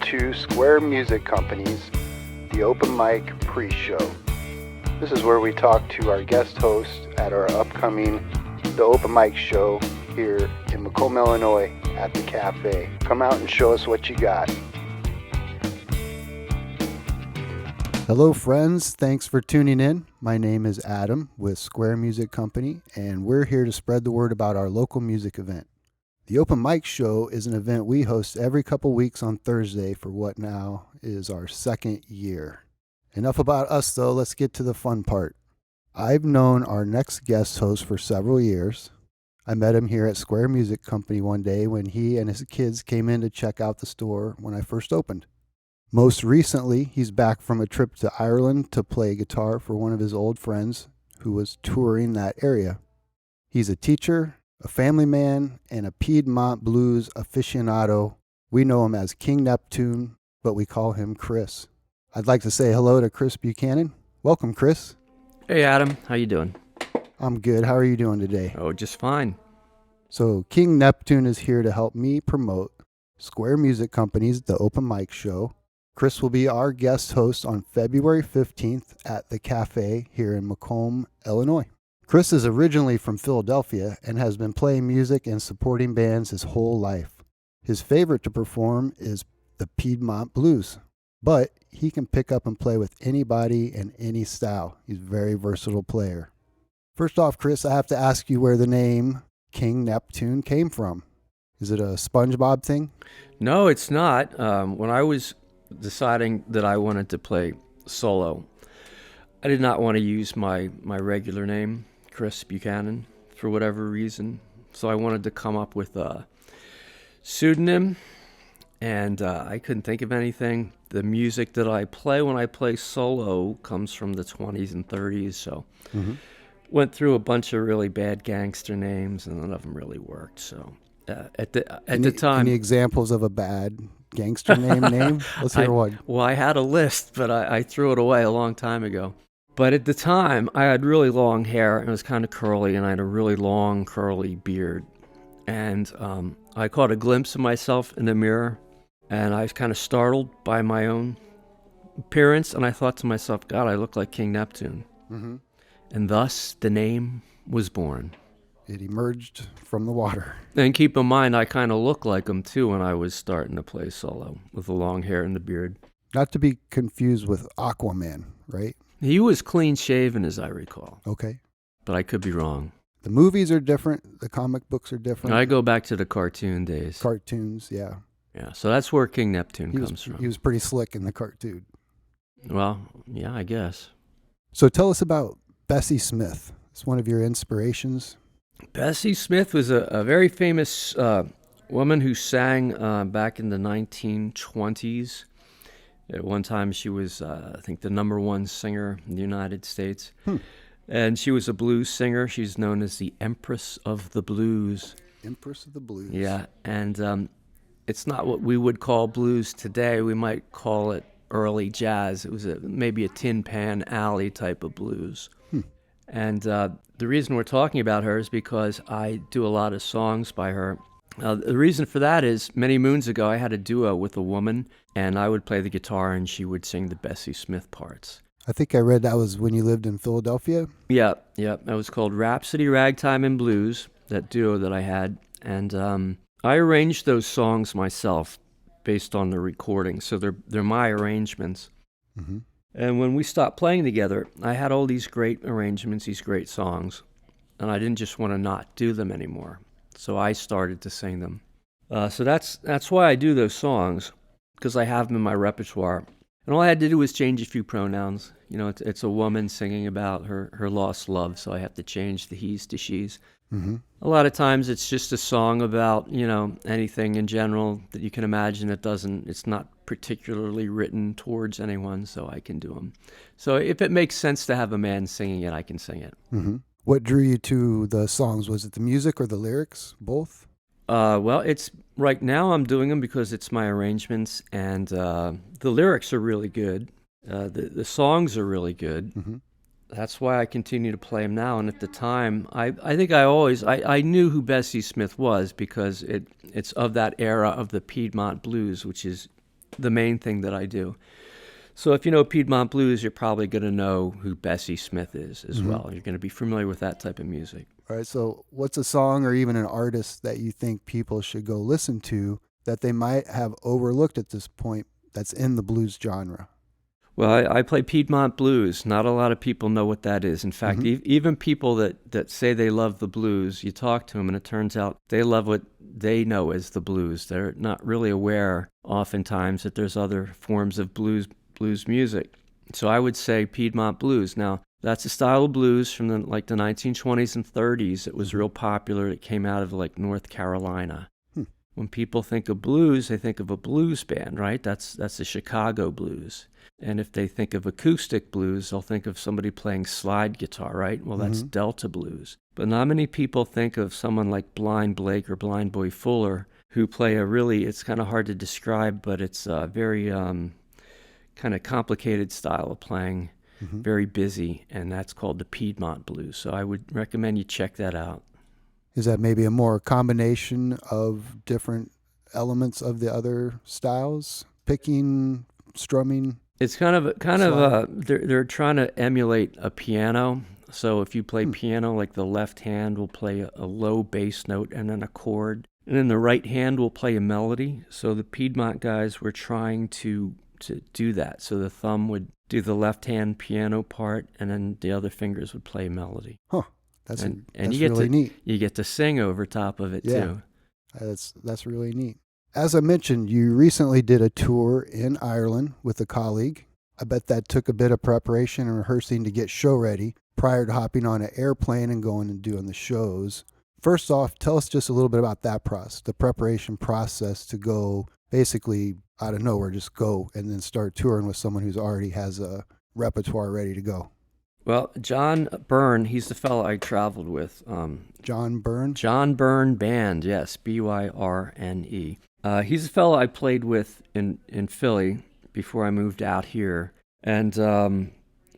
to Square Music Company's The Open Mic Pre-Show. This is where we talk to our guest host at our upcoming The Open Mic Show here in Macomb, Illinois at the cafe. Come out and show us what you got. Hello friends, thanks for tuning in. My name is Adam with Square Music Company, and we're here to spread the word about our local music event. The Open Mic Show is an event we host every couple weeks on Thursday for what now is our second year. Enough about us though, let's get to the fun part. I've known our next guest host for several years. I met him here at Square Music Company one day when he and his kids came in to check out the store when I first opened. Most recently, he's back from a trip to Ireland to play guitar for one of his old friends who was touring that area. He's a teacher, a family man, and a Piedmont blues aficionado. We know him as King Neptune, but we call him Chris. I'd like to say hello to Chris Buchanan. Welcome, Chris. Hey, Adam. How you doing? I'm good. How are you doing today? Oh, just fine. So King Neptune is here to help me promote Square Music Company's The Open Mic Show. Chris will be our guest host on February 15th at the cafe here in Macomb, Illinois. Chris is originally from Philadelphia and has been playing music and supporting bands his whole life. His favorite to perform is the Piedmont blues, but he can pick up and play with anybody and any style. He's a very versatile player. First off, Chris, I have to ask you where the name King Neptune came from. Is it a SpongeBob thing? No, it's not. When I was deciding that I wanted to play solo, I did not want to use my regular name, Chris Buchanan, for whatever reason. So I wanted to come up with a pseudonym, and I couldn't think of anything. The music that I play when I play solo comes from the 20s and 30s, so went through a bunch of really bad gangster names, and none of them really worked. So at the time, any examples of a bad gangster name? Let's hear one. Well, I had a list, but I threw it away a long time ago. But at the time, I had really long hair, and it was kind of curly, and I had a really long, curly beard. And I caught a glimpse of myself in the mirror, and I was kind of startled by my own appearance, and I thought to myself, God, I look like King Neptune. Mm-hmm. And thus, the name was born. It emerged from the water. And keep in mind, I kind of looked like him, too, when I was starting to play solo, with the long hair and the beard. Not to be confused with Aquaman, right? He was clean-shaven, as I recall. Okay. But I could be wrong. The movies are different. The comic books are different. I go back to the cartoon days. Cartoons, yeah. Yeah, so that's where King Neptune comes from. He was pretty slick in the cartoon. Well, yeah, I guess. So tell us about Bessie Smith. It's one of your inspirations. Bessie Smith was a very famous woman who sang back in the 1920s. At one time, she was, I think, the number one singer in the United States. And she was a blues singer. She's known as the Empress of the Blues. Empress of the Blues. Yeah, and it's not what we would call blues today. We might call it early jazz. It was maybe a Tin Pan Alley type of blues. And the reason we're talking about her is because I do a lot of songs by her. The reason for that is many moons ago I had a duo with a woman, and I would play the guitar and she would sing the Bessie Smith parts. I think I read that was when you lived in Philadelphia. Yeah. That was called Rhapsody, Ragtime, and Blues, that duo that I had. And I arranged those songs myself based on the recording, so they're my arrangements. Mm-hmm. And when we stopped playing together, I had all these great arrangements, these great songs, and I didn't just want to not do them anymore. So I started to sing them. So that's why I do those songs, because I have them in my repertoire. And all I had to do was change a few pronouns. You know, it's a woman singing about her lost love, so I have to change the he's to she's. Mm-hmm. A lot of times it's just a song about, you know, anything in general that you can imagine. It's not particularly written towards anyone, so I can do them. So if it makes sense to have a man singing it, I can sing it. Mm-hmm. What drew you to the songs? Was it the music or the lyrics? Both? Well, it's right now I'm doing them because it's my arrangements, and the lyrics are really good. The songs are really good. Mm-hmm. That's why I continue to play them now. And at the time, I think I knew who Bessie Smith was because it's of that era of the Piedmont blues, which is the main thing that I do. So if you know Piedmont blues, you're probably going to know who Bessie Smith is as well. You're going to be familiar with that type of music. All right. So, what's a song or even an artist that you think people should go listen to that they might have overlooked at this point that's in the blues genre? Well, I play Piedmont blues. Not a lot of people know what that is. In fact, even people that say they love the blues, you talk to them and it turns out they love what they know as the blues. They're not really aware oftentimes that there's other forms of blues music. So I would say Piedmont blues. Now, that's a style of blues from the 1920s and 30s. It was real popular. It came out of North Carolina. When people think of blues, they think of a blues band, right? That's the Chicago blues. And if they think of acoustic blues, they'll think of somebody playing slide guitar, right? Well, that's Delta blues. But not many people think of someone like Blind Blake or Blind Boy Fuller, who play it's kind of hard to describe, but it's a very kind of complicated style of playing, very busy, and that's called the Piedmont blues. So I would recommend you check that out. Is that maybe a more combination of different elements of the other styles? Picking, strumming? It's they're trying to emulate a piano. So if you play piano, like the left hand will play a low bass note and then a chord, and then the right hand will play a melody. So the Piedmont guys were trying to do that. So the thumb would do the left hand piano part, and then the other fingers would play a melody. Huh. That's you really neat. You get to sing over top of it too. That's really neat. As I mentioned, you recently did a tour in Ireland with a colleague. I bet that took a bit of preparation and rehearsing to get show ready prior to hopping on an airplane and going and doing the shows. First off, tell us just a little bit about that process, the preparation process to go basically out of nowhere, just go and then start touring with someone who's already has a repertoire ready to go. Well, John Byrne, he's the fellow I traveled with. John Byrne? John Byrne Band, yes, Byrne. He's the fellow I played with in Philly before I moved out here. And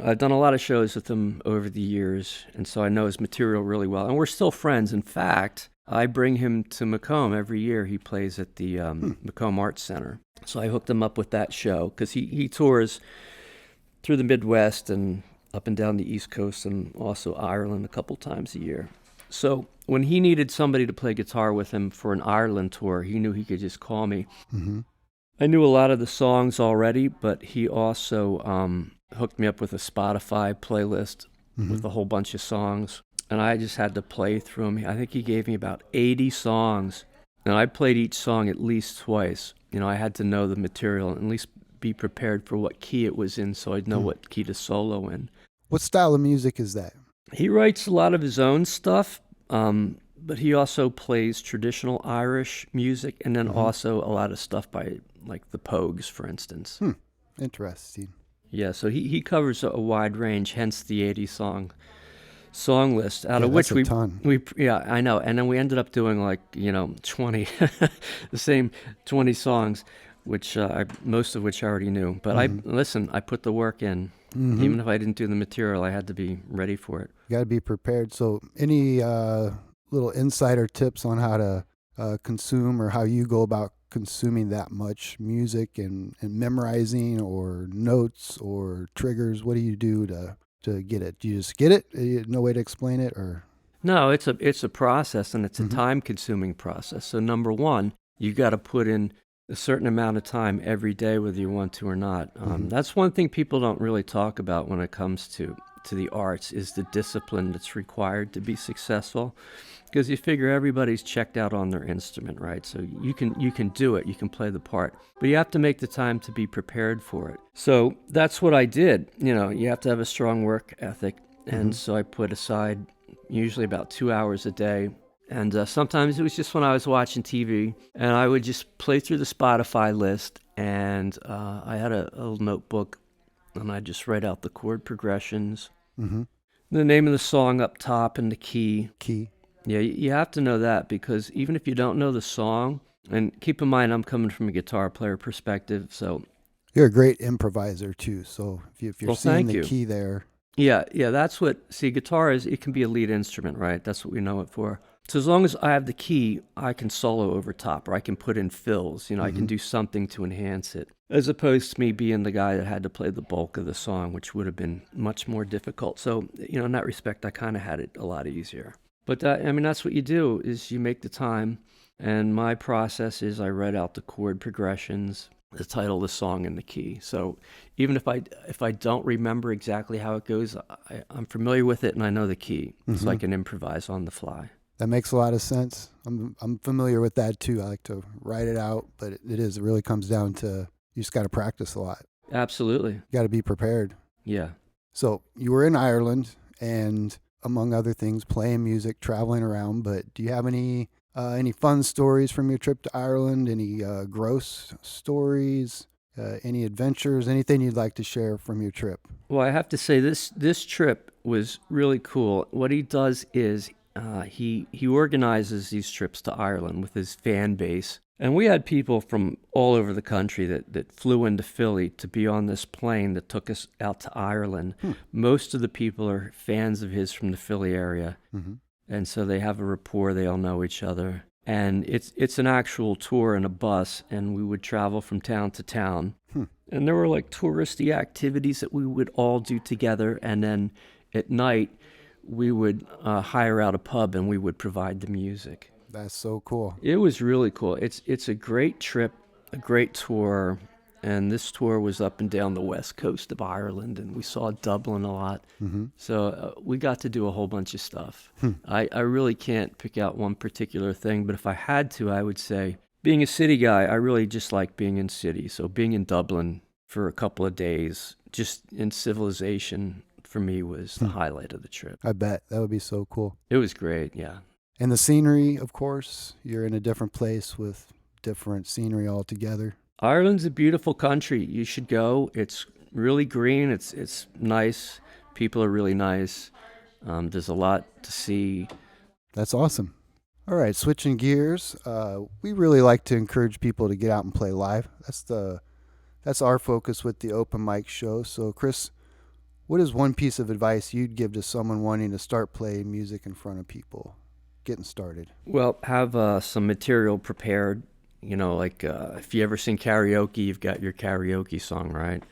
I've done a lot of shows with him over the years, and so I know his material really well. And we're still friends. In fact, I bring him to Macomb every year. He plays at the Macomb Arts Center. So I hooked him up with that show because he tours through the Midwest and up and down the East Coast and also Ireland a couple times a year. So when he needed somebody to play guitar with him for an Ireland tour, he knew he could just call me. I knew a lot of the songs already, but he also hooked me up with a Spotify playlist with a whole bunch of songs, and I just had to play through them. I think he gave me about 80 songs, and I played each song at least twice. I had to know the material and at least be prepared for what key it was in so I'd know what key to solo in. What style of music is that? He writes a lot of his own stuff, but he also plays traditional Irish music and then also a lot of stuff by like the Pogues, for instance. Interesting. Yeah, so he covers a wide range, hence the 80 song list, out of which that's a ton. Yeah, I know. And then we ended up doing 20, the same 20 songs, which most of which I already knew. But I put the work in. Even if I didn't do the material, I had to be ready for it. You got to be prepared. So any little insider tips on how to consume or how you go about consuming that much music and memorizing or notes or triggers? What do you do to get it? Do you just get it? No way to explain it? Or No, it's a process, and it's a time-consuming process. So number one, you got to put in a certain amount of time every day, whether you want to or not. That's one thing people don't really talk about when it comes to the arts, is the discipline that's required to be successful. Because you figure everybody's checked out on their instrument, right? So you can do it, you can play the part, but you have to make the time to be prepared for it. So that's what I did. You have to have a strong work ethic, and so I put aside usually about 2 hours a day. And sometimes it was just when I was watching TV, and I would just play through the Spotify list, and I had a little notebook, and I'd just write out the chord progressions, the name of the song up top, and the key. Yeah, you have to know that, because even if you don't know the song, and keep in mind I'm coming from a guitar player perspective, so... You're a great improviser, too, so if you're seeing the key there... Yeah, that's what... guitar is, it can be a lead instrument, right? That's what we know it for. So as long as I have the key, I can solo over top, or I can put in fills. I can do something to enhance it. as opposed to me being the guy that had to play the bulk of the song, which would have been much more difficult. So, in that respect, I kind of had it a lot easier. But that's what you do, is you make the time. And my process is I write out the chord progressions, the title of the song, and the key. So even if I don't remember exactly how it goes, I'm familiar with it and I know the key, so I can improvise on the fly. That makes a lot of sense. I'm familiar with that too. I like to write it out, but it really comes down to you just got to practice a lot. Absolutely. You got to be prepared. Yeah. So you were in Ireland and, among other things, playing music, traveling around. But do you have any fun stories from your trip to Ireland? Any gross stories? Any adventures? Anything you'd like to share from your trip? Well, I have to say this trip was really cool. What he does is he organizes these trips to Ireland with his fan base. And we had people from all over the country that flew into Philly to be on this plane that took us out to Ireland. Most of the people are fans of his from the Philly area. And so they have a rapport, they all know each other. And it's an actual tour in a bus, and we would travel from town to town. And there were like touristy activities that we would all do together, and then at night we would hire out a pub and we would provide the music. That's so cool. It was really cool. It's a great trip, a great tour. And this tour was up and down the west coast of Ireland, and we saw Dublin a lot. So we got to do a whole bunch of stuff. I really can't pick out one particular thing, but if I had to, I would say, being a city guy, I really just like being in cities. So being in Dublin for a couple of days, just in civilization, for me was the highlight of the trip. I bet. That would be so cool. It was great, yeah. And the scenery, of course. You're in a different place with different scenery altogether. Ireland's a beautiful country. You should go. It's really green. It's nice. People are really nice. There's a lot to see. That's awesome. All right, switching gears. We really like to encourage people to get out and play live. That's our focus with the open mic show. So, Chris, what is one piece of advice you'd give to someone wanting to start playing music in front of people, getting started? Well, have some material prepared. Like if you ever sing karaoke, you've got your karaoke song, right?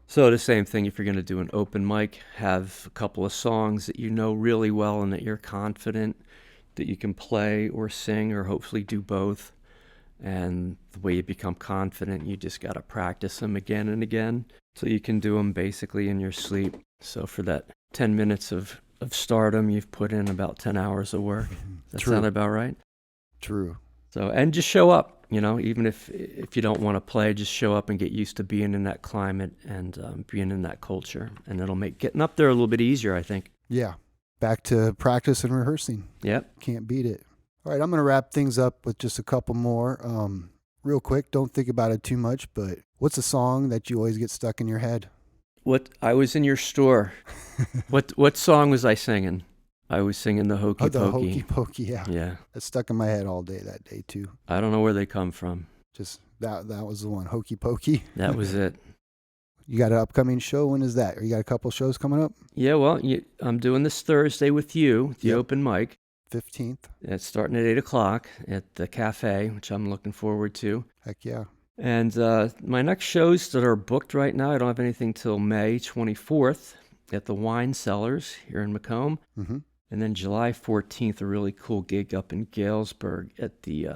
So the same thing, if you're going to do an open mic, have a couple of songs that you know really well and that you're confident that you can play or sing, or hopefully do both. And the way you become confident, you just got to practice them again and again so you can do them basically in your sleep. So for that 10 minutes of stardom, you've put in about 10 hours of work. Does that sound about right? True. So, and just show up. Even if you don't want to play, just show up and get used to being in that climate and being in that culture. And it'll make getting up there a little bit easier, I think. Yeah. Back to practice and rehearsing. Yep. Can't beat it. All right, I'm going to wrap things up with just a couple more. Real quick, don't think about it too much, but what's a song that you always get stuck in your head? I was in your store. What song was I singing? I was singing the Hokey Pokey. The Hokey Pokey, yeah. Yeah. It's stuck in my head all day that day, too. I don't know where they come from. Just that was the one, Hokey Pokey. That was it. You got an upcoming show? When is that? Or you got a couple shows coming up? Yeah, well, I'm doing this Thursday with you, the open mic. 15th. It's starting at 8 o'clock at the cafe, which I'm looking forward to. Heck yeah. And my next shows that are booked right now, I don't have anything till May 24th at the Wine Cellars here in Macomb. And then July 14th, a really cool gig up in Galesburg at the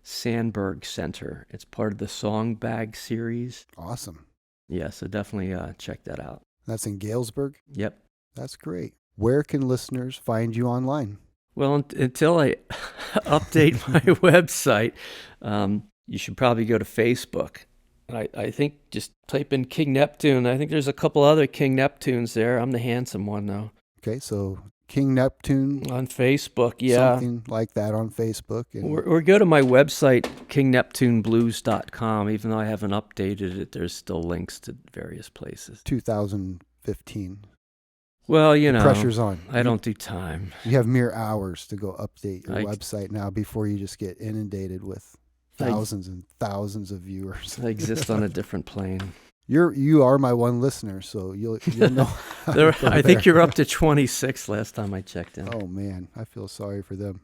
Sandberg Center. It's part of the Song Bag series. Awesome. Yeah, so definitely check that out. That's in Galesburg? Yep. That's great. Where can listeners find you online? Well, until I update my website, you should probably go to Facebook. I think just type in King Neptune. I think there's a couple other King Neptunes there. I'm the handsome one, though. Okay, so King Neptune. On Facebook, yeah. Something like that on Facebook. Or go to my website, kingneptuneblues.com. Even though I haven't updated it, there's still links to various places. 2015. Well, pressure's on. I don't do time. You have mere hours to go update your website now before you just get inundated with thousands and thousands of viewers. I exist on a different plane. You are my one listener, so you'll know. I think you're up to 26 last time I checked in. Oh man, I feel sorry for them.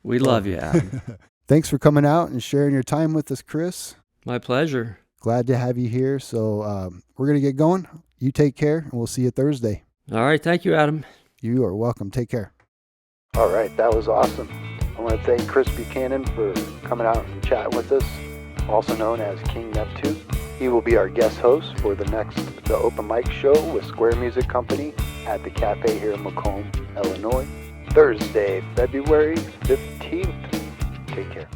We love you, Adam. Thanks for coming out and sharing your time with us, Chris. My pleasure. Glad to have you here. So we're going to get going. You take care, and we'll see you Thursday. All right. Thank you, Adam. You are welcome. Take care. All right. That was awesome. I want to thank Chris Buchanan for coming out and chatting with us, also known as King Neptune. He will be our guest host for the open mic show with Square Music Company at the cafe here in Macomb, Illinois, Thursday, February 15th. Take care.